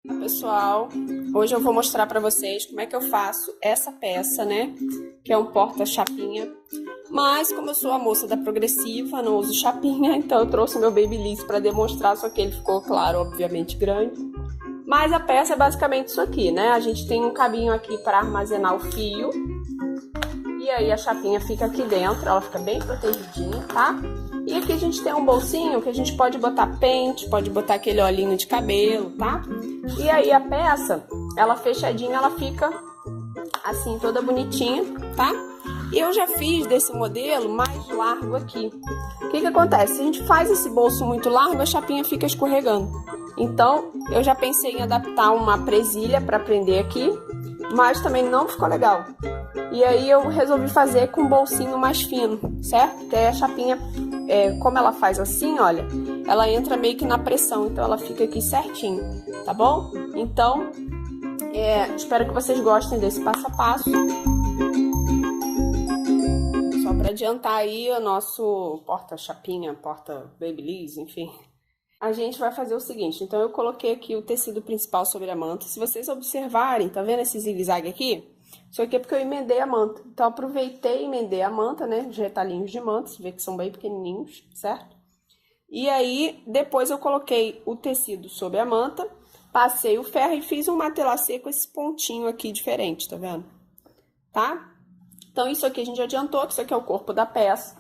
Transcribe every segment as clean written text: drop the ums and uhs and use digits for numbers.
Pessoal, hoje eu vou mostrar para vocês como é que eu faço essa peça, né? Que é um porta-chapinha. Mas como eu sou a moça da progressiva, não uso chapinha, então eu trouxe meu Babyliss para demonstrar, só que ele ficou, claro, obviamente grande. Mas a peça é basicamente isso aqui, né? A gente tem um cabinho aqui para armazenar o fio. E aí a chapinha fica aqui dentro, ela fica bem protegidinha, tá? E aqui a gente tem um bolsinho que a gente pode botar pente, pode botar aquele olhinho de cabelo, tá? E aí a peça, ela fechadinha, ela fica assim, toda bonitinha, tá? E eu já fiz desse modelo mais largo aqui. O que acontece? Se a gente faz esse bolso muito largo, a chapinha fica escorregando. Então, eu já pensei em adaptar uma presilha para prender aqui, mas também não ficou legal. E aí eu resolvi fazer com um bolsinho mais fino, certo? Porque aí a chapinha, como ela faz assim, olha, ela entra meio que na pressão, então ela fica aqui certinho, tá bom? Então, espero que vocês gostem desse passo a passo. Só para adiantar aí o nosso porta-chapinha, porta-babyliss, enfim. A gente vai fazer o seguinte, então eu coloquei aqui o tecido principal sobre a manta. Se vocês observarem, tá vendo esse zigue-zague aqui? Isso aqui é porque eu emendei a manta. Então, aproveitei e emendei a manta, né? Os retalhinhos de manta, você vê que são bem pequenininhos, certo? E aí, depois eu coloquei o tecido sobre a manta, passei o ferro e fiz um matelacê com esse pontinho aqui diferente, tá vendo? Tá? Então, isso aqui a gente adiantou, que isso aqui é o corpo da peça.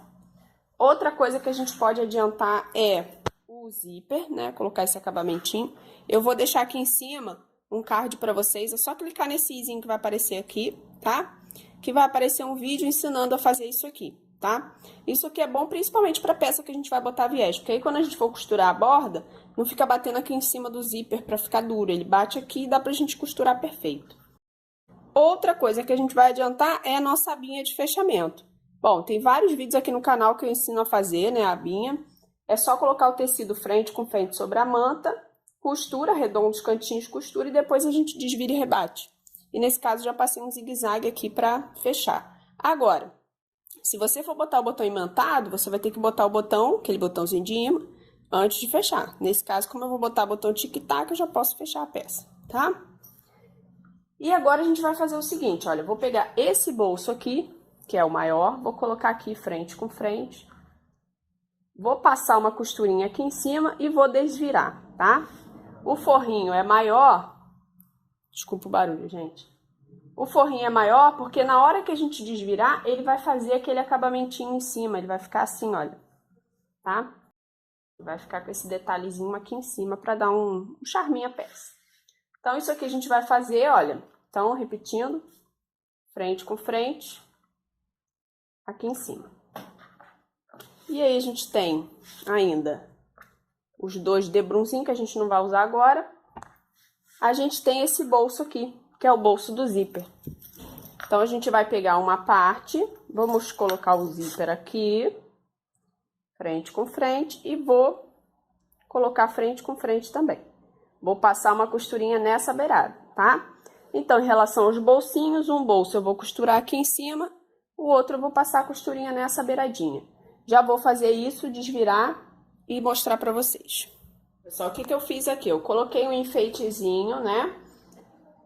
Outra coisa que a gente pode adiantar é o zíper, né? Colocar esse acabamentinho. Eu vou deixar aqui em cima um card para vocês, é só clicar nesse izinho que vai aparecer aqui, tá? Que vai aparecer um vídeo ensinando a fazer isso aqui, tá? Isso aqui é bom principalmente para peça que a gente vai botar viés, porque aí quando a gente for costurar a borda, não fica batendo aqui em cima do zíper para ficar duro, ele bate aqui e dá pra gente costurar perfeito. Outra coisa que a gente vai adiantar é a nossa abinha de fechamento. Bom, tem vários vídeos aqui no canal que eu ensino a fazer, né, a abinha. É só colocar o tecido frente com frente sobre a manta, costura, arredonda os cantinhos, costura e depois a gente desvira e rebate. E nesse caso já passei um zigue-zague aqui para fechar. Agora, se você for botar o botão imantado, você vai ter que botar o botão, aquele botãozinho de imã, antes de fechar. Nesse caso, como eu vou botar o botão tic-tac, eu já posso fechar a peça, tá? E agora a gente vai fazer o seguinte, olha, eu vou pegar esse bolso aqui, que é o maior, vou colocar aqui frente com frente. Vou passar uma costurinha aqui em cima e vou desvirar, tá? O forrinho é maior, desculpa o barulho, gente. O forrinho é maior porque na hora que a gente desvirar, ele vai fazer aquele acabamentinho em cima, ele vai ficar assim, olha, tá? Vai ficar com esse detalhezinho aqui em cima para dar um charminho à peça. Então, isso aqui a gente vai fazer, olha, então, repetindo, frente com frente, aqui em cima. E aí, a gente tem ainda os dois debrunzinhos que a gente não vai usar agora. A gente tem esse bolso aqui, que é o bolso do zíper. Então, a gente vai pegar uma parte, vamos colocar o zíper aqui, frente com frente, e vou colocar frente com frente também. Vou passar uma costurinha nessa beirada, tá? Então, em relação aos bolsinhos, um bolso eu vou costurar aqui em cima, o outro eu vou passar a costurinha nessa beiradinha. Já vou fazer isso, desvirar e mostrar pra vocês. Pessoal, o que eu fiz aqui? Eu coloquei um enfeitezinho, né?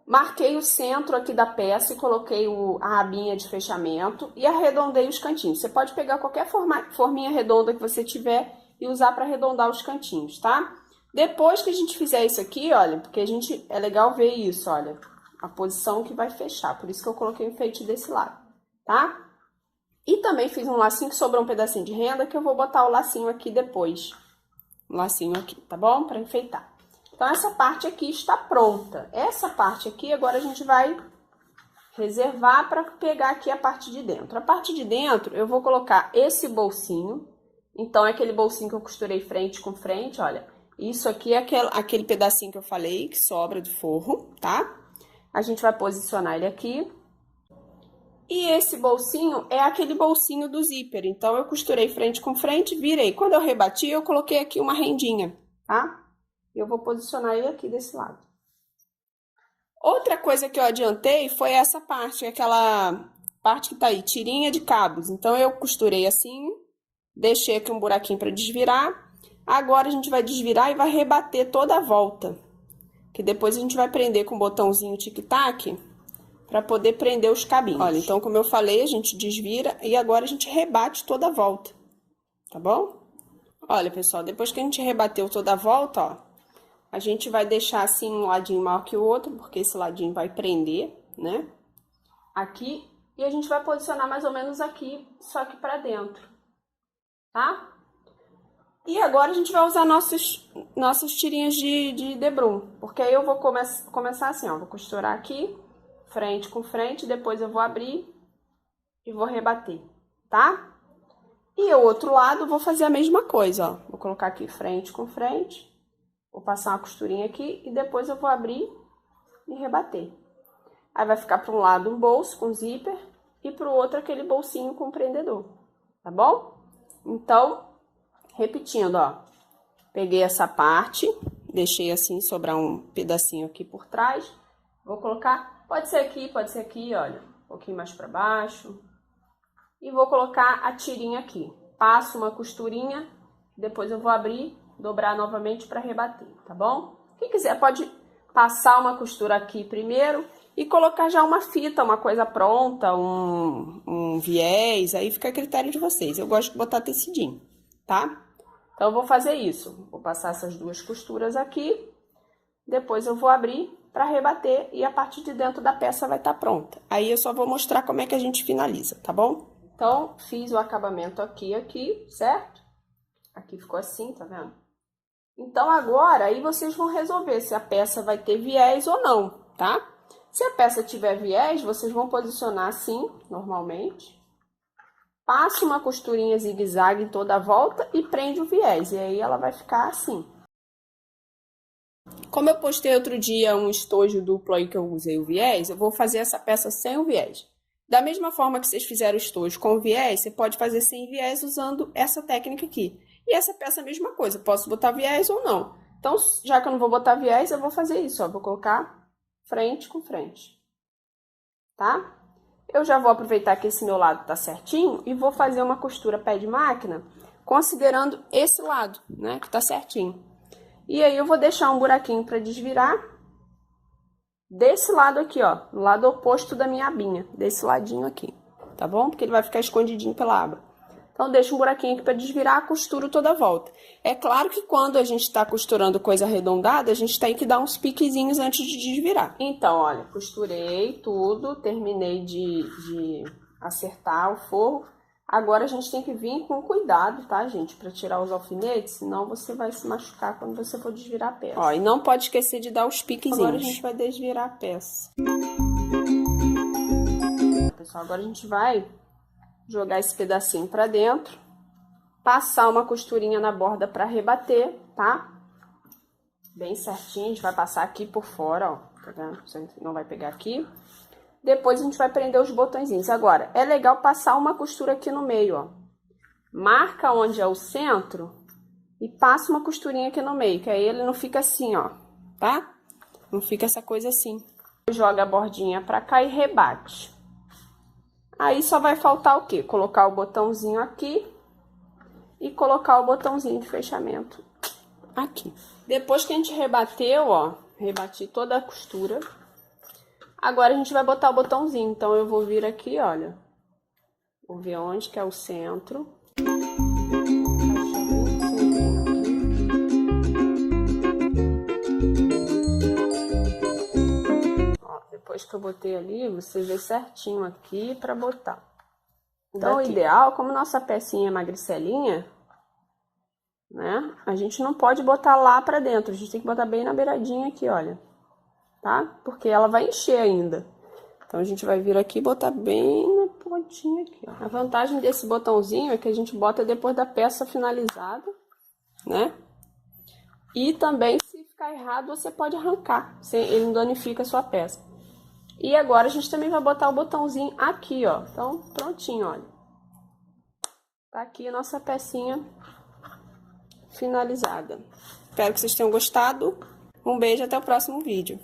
Marquei o centro aqui da peça e coloquei a abinha de fechamento e arredondei os cantinhos. Você pode pegar qualquer forminha redonda que você tiver e usar para arredondar os cantinhos, tá? Depois que a gente fizer isso aqui, olha, porque é legal ver isso, olha, a posição que vai fechar. Por isso que eu coloquei o enfeite desse lado, tá? E também fiz um lacinho que sobrou um pedacinho de renda que eu vou botar o lacinho aqui depois. Um lacinho aqui, tá bom? Para enfeitar. Então, essa parte aqui está pronta. Essa parte aqui, agora a gente vai reservar para pegar aqui a parte de dentro. A parte de dentro, eu vou colocar esse bolsinho. Então, é aquele bolsinho que eu costurei frente com frente, olha. Isso aqui é aquele pedacinho que eu falei, que sobra do forro, tá? A gente vai posicionar ele aqui. E esse bolsinho é aquele bolsinho do zíper. Então, eu costurei frente com frente, virei. Quando eu rebati, eu coloquei aqui uma rendinha, tá? Eu vou posicionar ele aqui desse lado. Outra coisa que eu adiantei foi essa parte, aquela parte que tá aí, tirinha de cabos. Então, eu costurei assim, deixei aqui um buraquinho para desvirar. Agora, a gente vai desvirar e vai rebater toda a volta. que depois a gente vai prender com o botãozinho tic-tac para poder prender os cabinhos. Olha, então, como eu falei, a gente desvira e agora a gente rebate toda a volta, tá bom? Olha, pessoal, depois que a gente rebateu toda a volta, ó, a gente vai deixar assim um ladinho maior que o outro, porque esse ladinho vai prender, né? Aqui, e a gente vai posicionar mais ou menos aqui, só que pra dentro, tá? E agora a gente vai usar nossas tirinhas de debrum, porque aí eu vou começar assim, ó, vou costurar aqui, frente com frente, depois eu vou abrir e vou rebater, tá? E o outro lado, vou fazer a mesma coisa, ó. Vou colocar aqui frente com frente, vou passar uma costurinha aqui e depois eu vou abrir e rebater. Aí vai ficar para um lado um bolso com zíper e para o outro aquele bolsinho com prendedor, tá bom? Então, repetindo, ó. Peguei essa parte, deixei assim, sobrar um pedacinho aqui por trás. Vou colocar, pode ser aqui, olha, um pouquinho mais para baixo. E vou colocar a tirinha aqui. Passo uma costurinha, depois eu vou abrir, dobrar novamente para rebater, tá bom? Quem quiser pode passar uma costura aqui primeiro e colocar já uma fita, uma coisa pronta, um viés, aí fica a critério de vocês. Eu gosto de botar tecidinho, tá? Então, eu vou fazer isso. Vou passar essas duas costuras aqui, depois eu vou abrir para rebater e a parte de dentro da peça vai estar pronta. Aí eu só vou mostrar como é que a gente finaliza, tá bom? Então, fiz o acabamento aqui, certo? Aqui ficou assim, tá vendo? Então, agora, aí vocês vão resolver se a peça vai ter viés ou não, tá? Se a peça tiver viés, vocês vão posicionar assim, normalmente. Passa uma costurinha zigue-zague em toda a volta e prende o viés. E aí, ela vai ficar assim. Como eu postei outro dia um estojo duplo aí que eu usei o viés, eu vou fazer essa peça sem o viés. Da mesma forma que vocês fizeram o estojo com viés, você pode fazer sem viés usando essa técnica aqui. E essa peça é a mesma coisa, posso botar viés ou não. Então, já que eu não vou botar viés, eu vou fazer isso, ó. Vou colocar frente com frente, tá? Eu já vou aproveitar que esse meu lado tá certinho e vou fazer uma costura pé de máquina, considerando esse lado, né, que tá certinho. E aí, eu vou deixar um buraquinho para desvirar. Desse lado aqui, ó, no lado oposto da minha abinha, desse ladinho aqui, tá bom? Porque ele vai ficar escondidinho pela aba. Então, deixa um buraquinho aqui para desvirar, costuro toda a volta. É claro que quando a gente tá costurando coisa arredondada, a gente tem que dar uns piquezinhos antes de desvirar. Então, olha, costurei tudo, terminei de acertar o forro. Agora, a gente tem que vir com cuidado, tá, gente? Pra tirar os alfinetes, senão você vai se machucar quando você for desvirar a peça. Ó, e não pode esquecer de dar os piquezinhos. Agora, a gente vai desvirar a peça. Pessoal, agora a gente vai jogar esse pedacinho pra dentro. Passar uma costurinha na borda pra rebater, tá? Bem certinho, a gente vai passar aqui por fora, ó. Tá vendo? Você não vai pegar aqui. Depois a gente vai prender os botõezinhos. Agora, é legal passar uma costura aqui no meio, ó. Marca onde é o centro e passa uma costurinha aqui no meio, que aí ele não fica assim, ó, tá? Não fica essa coisa assim. Joga a bordinha pra cá e rebate. Aí só vai faltar o quê? Colocar o botãozinho aqui e colocar o botãozinho de fechamento aqui. Depois que a gente rebateu, ó, rebati toda a costura. Agora, a gente vai botar o botãozinho. Então, eu vou vir aqui, olha. Vou ver onde que é o centro. Ó, depois que eu botei ali, você vê certinho aqui pra botar. Então, o ideal, como nossa pecinha é magricelinha, né? A gente não pode botar lá pra dentro. A gente tem que botar bem na beiradinha aqui, olha. Tá? Porque ela vai encher ainda. Então, a gente vai vir aqui e botar bem na pontinha aqui, ó. A vantagem desse botãozinho é que a gente bota depois da peça finalizada, né? E também, se ficar errado, você pode arrancar. Ele não danifica a sua peça. E agora, a gente também vai botar o botãozinho aqui, ó. Então, prontinho, olha. Tá aqui a nossa pecinha finalizada. Espero que vocês tenham gostado. Um beijo, até o próximo vídeo.